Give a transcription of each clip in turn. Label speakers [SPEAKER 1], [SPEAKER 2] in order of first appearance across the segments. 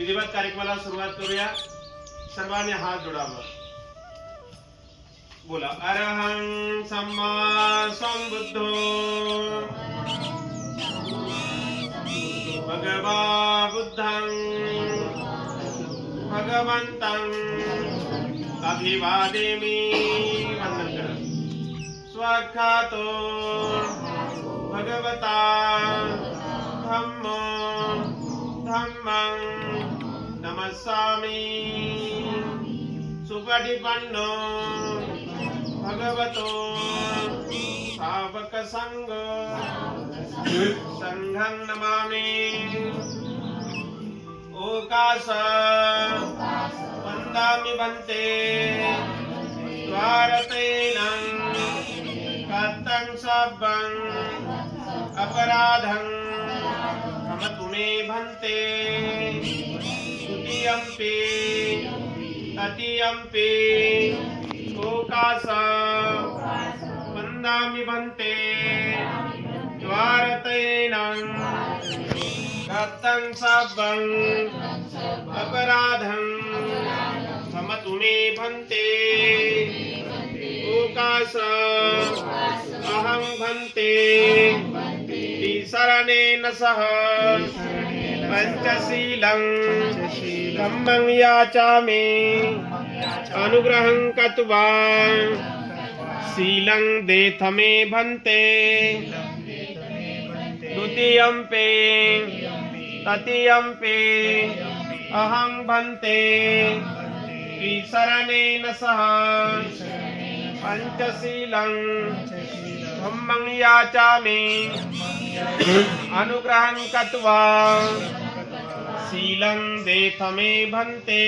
[SPEAKER 1] विधिवत कार्यक्रमाला सुरुवात करूया. सर्वांनी हात जोडावा. बोला. अरहं सम्मा संबुद्धो भगवा बुद्धं भगवन्तं अभिवादेमि. वंदन करा. स्वाख्यातो भगवता धम्मो धम्मं नमस्सामि. सुपटिपन्नो भगवतो सावक संघो संघं नमामि. ओकाश वन्दामि भन्ते द्वारतेनं कथं सब्बं अपराधं क्षमतु मे भन्ते. द्वितीयंपि तृतीयंपि ओकाश वन्दामि भन्ते द्वारतेनं कथं सब्बं अपराधं क्षमतु मे भन्ते. ओकाश अहं भन्ते शरणेन सह पंचशीलं धम्मं याचामि. अनुग्रहं कृत्वा शीलं देथ मे भन्ते. द्वितीयंपि तृतीयंपि अहं भन्ते शरणेन सह पंचशीलं धम्मं याचामि. अनुग्रहं कृत्वा शीलं देथ मे भन्ते.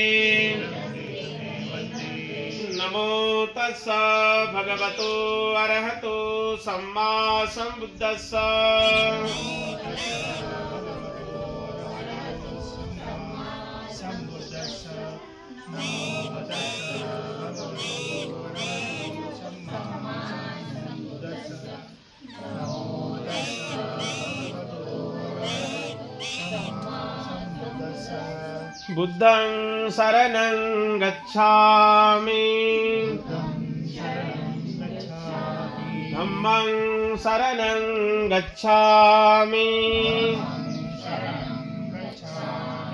[SPEAKER 1] नमो तस्स भगवतो अरहतो सम्मा संबुद्धस्स. बुद्धं शरणं गच्छामि. धम्मं शरणं गच्छामि.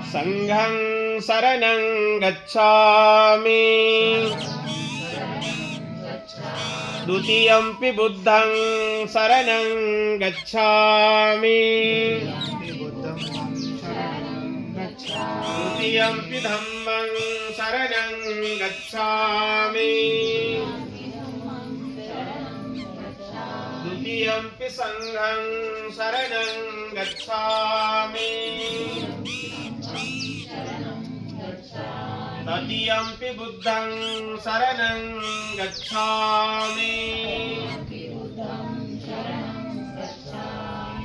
[SPEAKER 1] संघं शरणं गच्छामि. द्वितीयंपि बुद्धं शरणं गच्छामि. द्वितीयंपि धम्मं शरणं गच्छामि. द्वितीयंपि संघं शरणं गच्छामि. तृतीयंपि बुद्धं शरणं गच्छामि.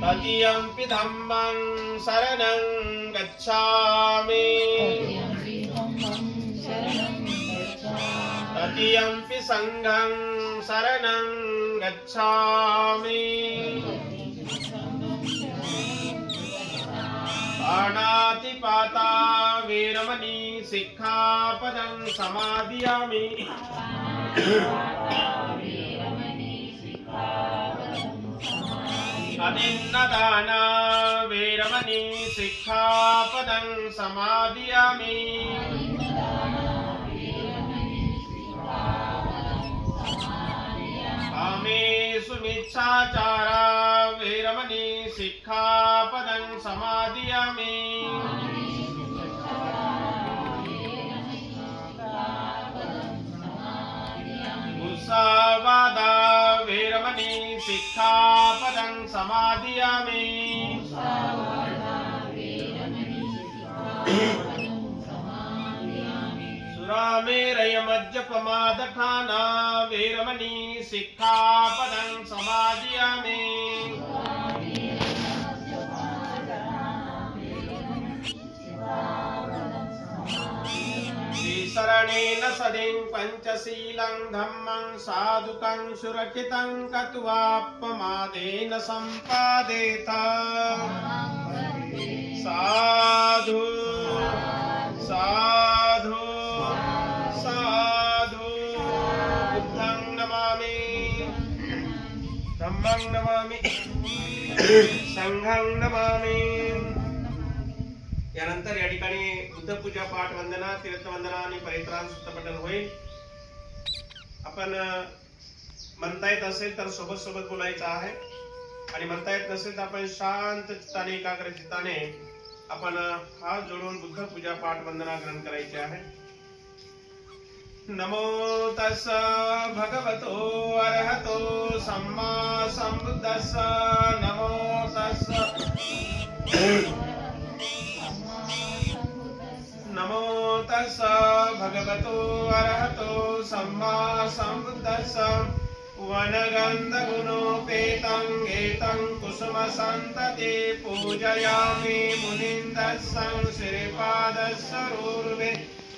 [SPEAKER 1] तृतीयंपि धम्मं शरणं गच्छामि. तृतीयंपि संघं शरणं गच्छामि. पाणातिपाता वेरमणि सिक्खापदं समादियामि. अदिन्नदाना वेरमणि सिक्खापदं समादियामि. कामेषु मिच्छाचारा वेरमणि सिक्खापदं समादियामि. मुसावादा वेरमणि सिक्खापदं समादियामि. सुरामेरयमज्जपमादठाना वेरमणि सिक्खापदं समादियामि. शरणेन सदिं पंचशीलं धम्मं साधुकं सुरक्षितं कृत्वापमादेन सम्पादेत. साधु साधु साधु बुद्धं नमामि धम्मं नमामि संघं नमामि। यानंतर या ठिकाणी बुद्ध पूजा पाठ वंदना तीर्थवंदना आणि परित्राण सूत्रपठण होईल। आपण म्हणता येत असेल तर सोबत सोबत बोलायचं आहे आणि म्हणता येत नसेल तर आपण शांत चित्ताने एकाग्र चित्ताने आपण हात जोडून बुद्ध पूजा पाठ वंदना ग्रहण करायची आहे। नमो तस् भगवतो अरहतो सम्मा संबुद्धस्स नमो तस् नमो तस् भगवतो अरहतो सम्मा संबुद्धस्स वनगंध गुणोपेतं एतं कुसुमसन्तते पूजयामि मुनिन्दस्सं श्रीपादस्सरोर्वे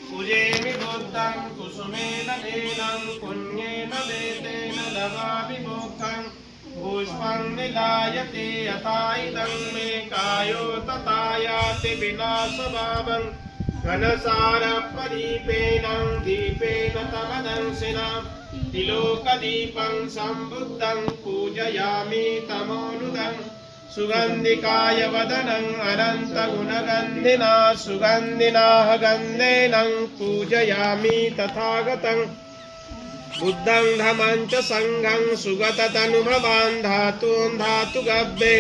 [SPEAKER 1] पूजेमि बुद्धं कुसुमेन वेनं पुण्येन वेदेन लभामि मोक्षं पुष्पं निलायते यथा इदं मे कायो तथा याति विनाशभावं घनसारप्रदीपेन दीपेन तमदंसिना तिलोकदीपं सम्बुद्धं पूजयामि तमोनुदं सुगन्धिकाय वदनं अनन्तगुणगन्धिना सुगन्धिनाः गन्धेन पूजयामि तथागतं बुद्धं धम्मं च संघं सुगततनुभवान् धातून् धातुगव्ये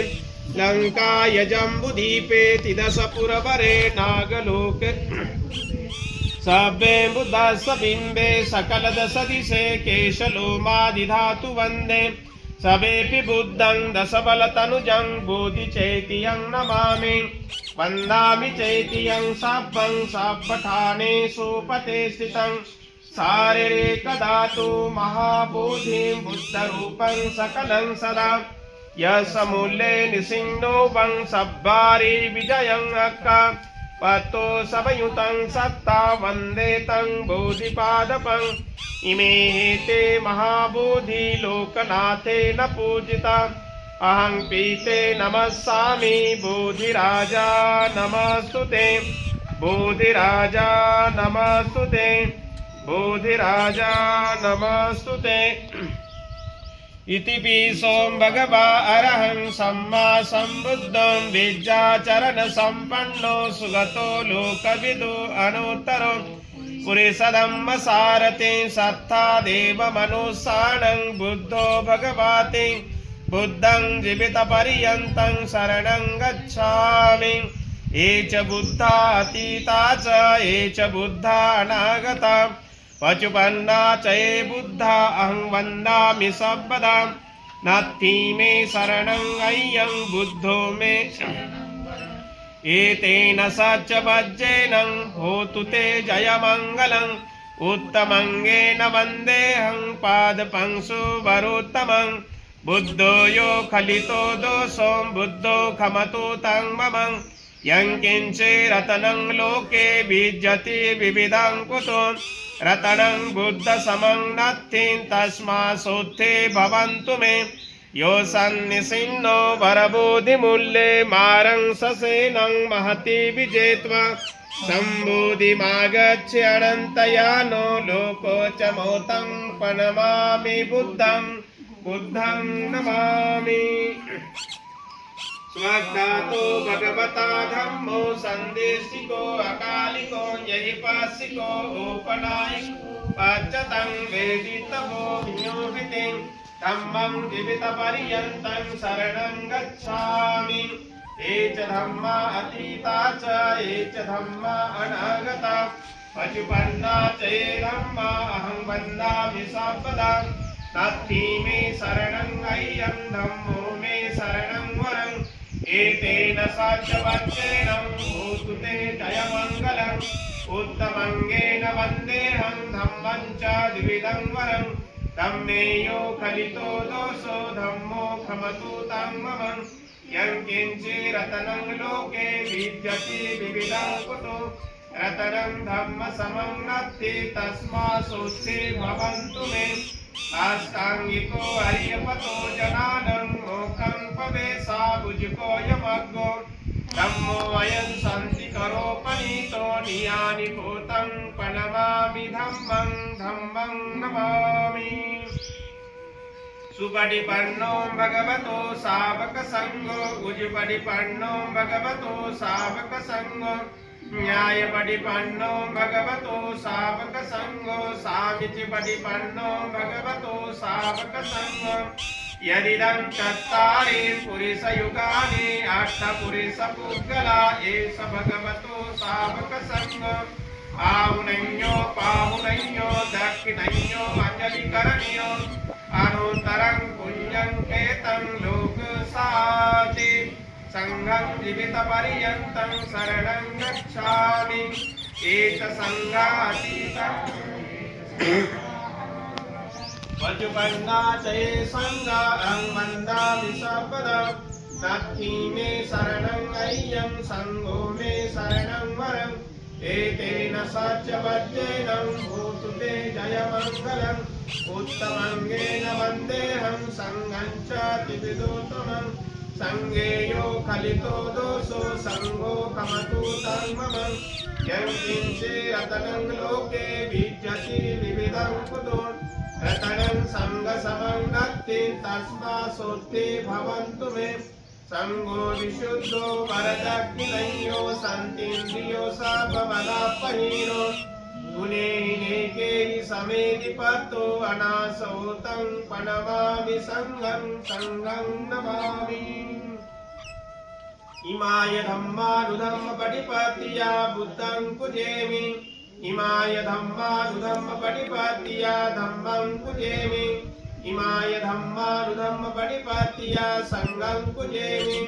[SPEAKER 1] लङ्काय जम्बुदीपे तिदशपुरवरे नागलोके सभ्ये बुद्धस्स बिम्बे सकलदशदिशे केशलोमादिधातु वन्दे सभेऽपि बुद्धं दशबलतनुजं बोधिचैत्यं नमामि वन्दामि चैत्यं सभ्यं सभ्यठाने सोपते स्थितं शारीरिकधातु महाबोधिं बुद्धरूपं सकलं सदा यशमूले निसिन्नो वं सब्बारि विजयं अक्का पतो सबयुतं सत्ता वन्दे तं बोधिपादपं इमे ते महाबोधि लोकनाथेन पूजिता अहं पीते नमस्सामि बोधिराजा नमस्तुते बोधिराजा नमस्तुते बोधिराजा नमस्तुते इति पिसों भगवा अरहं सम्मा संबुद्धं विद्याचरण संपन्नो सुगतो लोकविदु अनुत्तरो पुरिसदम्म सारथे सत्ता देव मनुस्सानं बुद्धो भगवते बुद्धं जीवितपर्यन्तं शरणं गच्छामि। ये च बुद्धा अतीता च ये च बुद्धा अनागता पचुपन्ना च ये बुद्धा अहं वन्दामि सर्वदा नास्ति मे शरणं अय्यं बुद्धो मे एतेन सच्च वज्रेण होतु ते जयमङ्गलम् उत्तमङ्गेन वन्देऽहं पादपंसु वरोत्तमं बुद्धो यो खलितो दोषो बुद्धो खमतु तं मम यं किञ्चिरतनं लोके विद्यते विविधं कुतो रतनं बुद्धसमं नत्थि तस्मात्सोत्थे भवन्तु मे यो सन्निसिन्नो वरबोधिमूल्ये मारं ससेनं महति विजेत्वा सम्बोधिमागच्छ अनन्तयानो लोको च मोतं प्रणमामि बुद्धं बुद्धं नमामि। स्वाख्यातो भगवता धम्मो सन्देशिको अकालिको यहिपासिको औपनायिको पाच्यतं वेदितवो विनियोगितं धम्मं जीवितपर्यन्तं शरणं गच्छामि। ये च धम्मा अतीता च ये च धम्मा अनागता पचुपन्ना च ये धम्मा अहं वन्दामि सर्वदा नास्ति मे शरणं अय्यं धम्मो मे शरणं वरम् एतेन सच्च वज्रेण होतु ते जयमङ्गलम् उत्तमङ्गेन वन्देऽहं धम्मं च द्विविधं वरम् धम्मे यो खलितो दोषो धम्मो खमतु तं मम यं किञ्चिरतनं लोके विद्यते विविधं कुतो रतनं धम्मसमं नत्थि तस्मात्सोत्थे भवन्तु मे अष्टाङ्गिको हरियपतो जनानं मोक्षं पवेशा भुजको यमग्गो धम्मो अयं शान्तिक करोपनीतो नियानि भूतं प्रणमामि धम्मं धम्मं नमामि। सुपटिपन्नो भगवतो सावकसंगो उजुपटिपन्नो भगवतो सावकसंगो न्यायपटिपन्नो भगवतो सावकसंगो सामिचिपटिपन्नो भगवतो सावकसंगो यदिदं चत्तारि पुरुषयुगानि अष्टपुरुषपुद्गला एष भगवतो सावकसंगो आहुनैयो पाहुनैयो दक्षिणैयो अंजलिकरणीयो अनुत्तरं पुण्यं केतं लोकसाति संघं जीवितपर्यन्तं शरणं गच्छामि एष संघातीतं वजुपन्नाचये संघं वन्दामि सर्वदा नत्थि मे शरणं अय्यं संघो मे शरणं वरम् एतेन सत्यवज्रेण भूतु ते जयमङ्गलम् उत्तमङ्गेन वन्देऽहं संघं च त्रिविधोत्तमम् संगेयो खलितो दोषो संगो कमतु तन्मम यं किञ्चे रतनं लोके विद्यति विविधं कुतो रतनं संगसमं नत्ति तस्मासोत्थे भवन्तु मे संगो विशुद्धो वरदग्निनयो सन्तीन्द्रियो सर्वमदापहीनो गुणेनेके समे निपतो अनासौतं प्रणमामि संघं संघं नमामि। इमाय धम्मानुधम्मपटिपत्तिया बुद्धं पूजयामि इमाय धम्मानुधम्मपटिपत्तिया धम्मं पूजयामि इमाय धम्मानुधम्मपटिपत्तिया संघं पूजयामि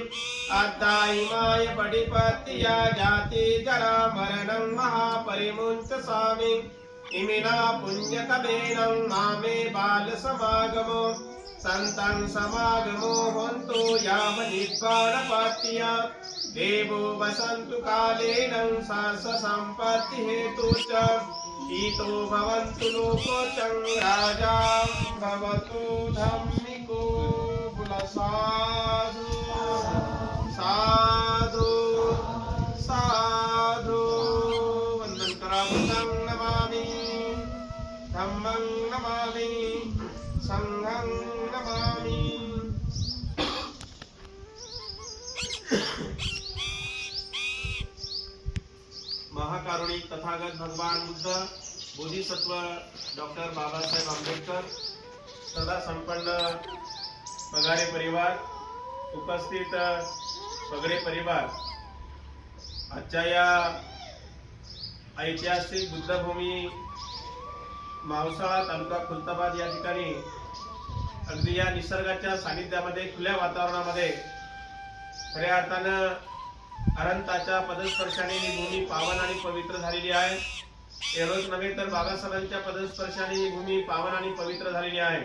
[SPEAKER 1] अद्धा इमाय पटिपत्तिया जाति जरा मरणं महापरिमुञ्चसामि इमिना पुण्यकमेनं मामे बालसमागमो संतं समागमो हन्तु यावनिर्वाणपात्या देवो वसन्तु कालेन सहस्रसम्पत्तिहेतु च ईतो भवन्तु लोकोऽचं राजा भवतु धम्मिको कुलसाधु साधु साधु वन्दनं करावतं नमामि धम्मं नमामि संघं नमामि। महाकारुणिक तथागत भगवान बुद्ध बोधिसत्व डॉक्टर बाबासाहेब आंबेडकर सदा संपन्न पगारे परिवार उपस्थित सगळे परिवार आजच्या या ऐतिहासिक बुद्धभूमी मावसाळा तालुका खुलताबाद या ठिकाणी अगदी या निसर्गाच्या सानिध्यामध्ये खुल्या वातावरणामध्ये खऱ्या अर्थानं अनंताच्या पदस्पर्शाने ही भूमी पावन आणि पवित्र झालेली आहे। हे रोज नव्हे तर बाबासाहेबांच्या पदस्पर्शाने ही भूमी पावन आणि पवित्र झालेली आहे।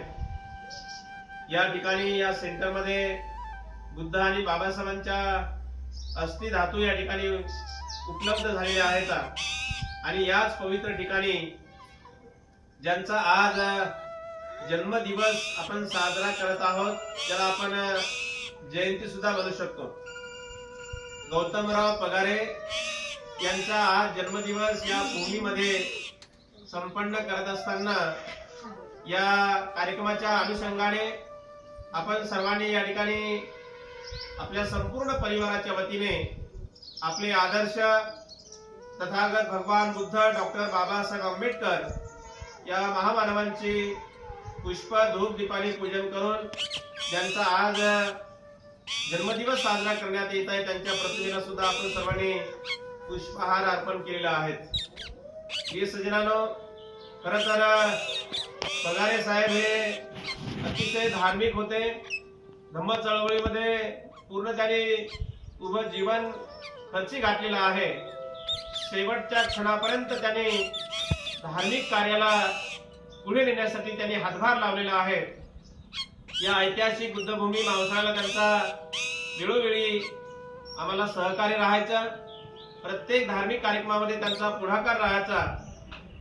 [SPEAKER 1] या ठिकाणी या सेंटरमध्ये बुद्ध आणि बाबासाहेबांच्या अस्थि धातू या ठिकाणी उपलब्ध झालेल्या आहेत आणि याच पवित्र ठिकाणी ज्यांचा आज जन्मदिवस आपण साजरा करत आहोत ज्याला आपण जयंती सुद्धा म्हणू शकतो, गौतमराव पगारे यांचा आज जन्मदिवस या भूमीमध्ये संपन्न करत असताना या कार्यक्रमाच्या अनुषंगाने आपण सर्वांनी या ठिकाणी आपल्या संपूर्ण परिवाराच्या वतीने आपले आदर्श तथागत भगवान बुद्ध डॉक्टर बाबासाहेब आंबेडकर या महामानवांची पुष्प धूप दीपाने पूजन करून ज्यांचा आज जन्मदिवस साजरा करण्यात येत आहे त्यांच्या प्रतिमेला सुद्धा आपण सर्वांनी पुष्पहार अर्पण केलेला आहे। हे सज्जनांनो, खरं तर पगारे साहेब हे अतिशय धार्मिक होते। धम्म चळवळीमध्ये पूर्ण त्यांनी उभं जीवन खर्ची घातलेलं आहे। शेवटच्या क्षणापर्यंत त्यांनी धार्मिक कार्याला पुढे नेण्यासाठी त्यांनी हातभार लावलेला आहे। या ऐतिहासिक बुद्धभूमी मावसाळ्याला त्यांचा वेळोवेळी आम्हाला सहकार्य राहायचं, प्रत्येक धार्मिक कार्यक्रमामध्ये त्यांचा पुढाकार राहायचा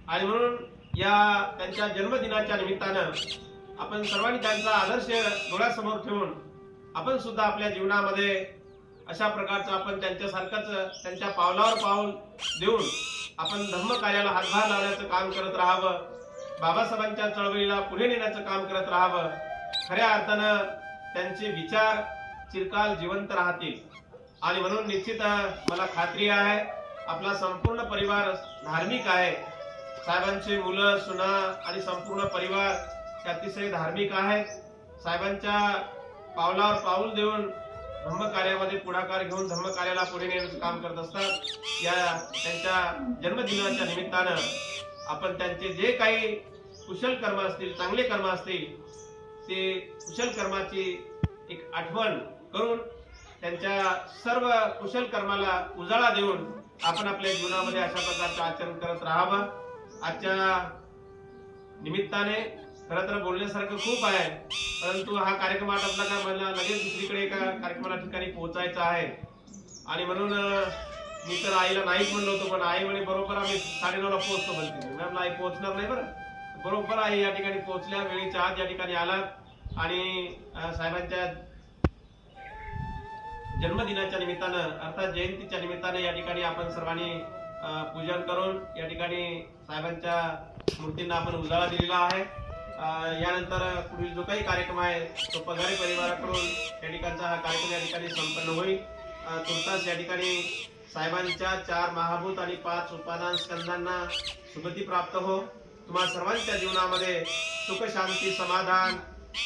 [SPEAKER 1] आणि म्हणून या त्यांच्या जन्मदिनाच्या निमित्तानं आपण सर्वांनी त्यांचा आदर्श डोळ्यासमोर ठेवून आपण सुद्धा आपल्या जीवनामध्ये अशा प्रकारचं आपण त्यांच्यासारखंच त्यांच्या पावलावर पाऊल देऊन आपण धम्म कार्याला हातभार लावण्याचं काम करत राहावं. बाबासाहेबांच्या चळवळीला पुढे नेण्याचं काम करत राहावं. खऱ्या अर्थानं त्यांचे विचार चिरकाल जिवंत राहतील. आणि म्हणून निश्चित मला खात्री आहे आपला संपूर्ण परिवार धार्मिक आहे. साहेबांचे मुलं सुना आणि संपूर्ण परिवार हे अतिशय धार्मिक आहेत. साहेबांच्या पावलावर पाऊल देऊन धम्म कार्यामध्ये पुढाकार घेऊन धम्म कार्याला पुढे नेण्याचं काम करत असतात. या त्यांच्या जन्मदिनाच्या निमित्तानं आपण त्यांचे जे काही कुशल कर्म असतील, चांगले कर्म असतील, ते कुशल कर्माची एक आठवण करून त्यांच्या सर्व कुशल कर्माला उजाळा देऊन आपण आपल्या जीवनामध्ये अशा प्रकारचं आचरण करत राहावं. आजच्या निमित्ताने खरं तर बोलण्यासारखं खूप आहे, परंतु हा कार्यक्रम आटपला का मला लगेच दुसरीकडे एका कार्यक्रमाला ठिकाणी पोहोचायचं आहे. आणि म्हणून मी तर आईला नाहीच म्हणलो होतो, पण आई म्हणे बरोबर आम्ही 9:30ला पोहोचतो म्हणते. मी म्हटलं आई पोहोचणार नाही बरं. बरोबर आई या ठिकाणी पोहोचल्या, वेळेच्या आत या ठिकाणी आलात आणि साहेबांच्या जन्मदिनाच्या निमित्तानं अर्थात जयंतीच्या निमित्तानं या ठिकाणी आपण सर्वांनी पूजन करून या ठिकाणी साहेबांच्या मूर्तींना आपण उजाळा दिलेला आहे. यानंतर पुढील जो काही कार्यक्रम आहे तो पगारी परिवाराकडून या ठिकाणचा हा कार्यक्रम या ठिकाणी संपन्न होईल. तुर्तास या ठिकाणी साहेबांच्या 4 महाभूत आणि 5 उपादान स्कंदांना सुगती प्राप्त हो. तुम्हा सर्वांच्या जीवनामध्ये सुख, शांती, समाधान,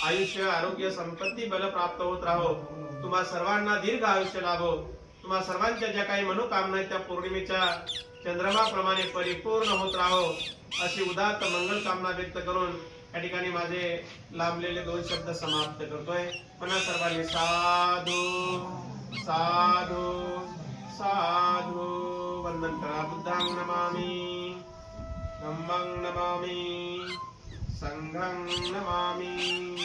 [SPEAKER 1] आयुष्य, आरोग्य, संपत्ती, बल प्राप्त होत राहो. तुम्हा सर्वांना दीर्घ आयुष्य लाभो. तुम्हा सर्वांच्या ज्या काही मनोकामना आहेत त्या पौर्णिमेच्या चंद्रमाप्रमाणे परिपूर्ण होत राहो अशी उदात्त मंगल कामना व्यक्त करून या ठिकाणी माझे लांबलेले 2 शब्द समाप्त करतोय. पुन्हा सर्वांनी साधू साधू साधू वंदन करा. बुद्धां नमामि, धम्मं नमामि, संघं नमामि.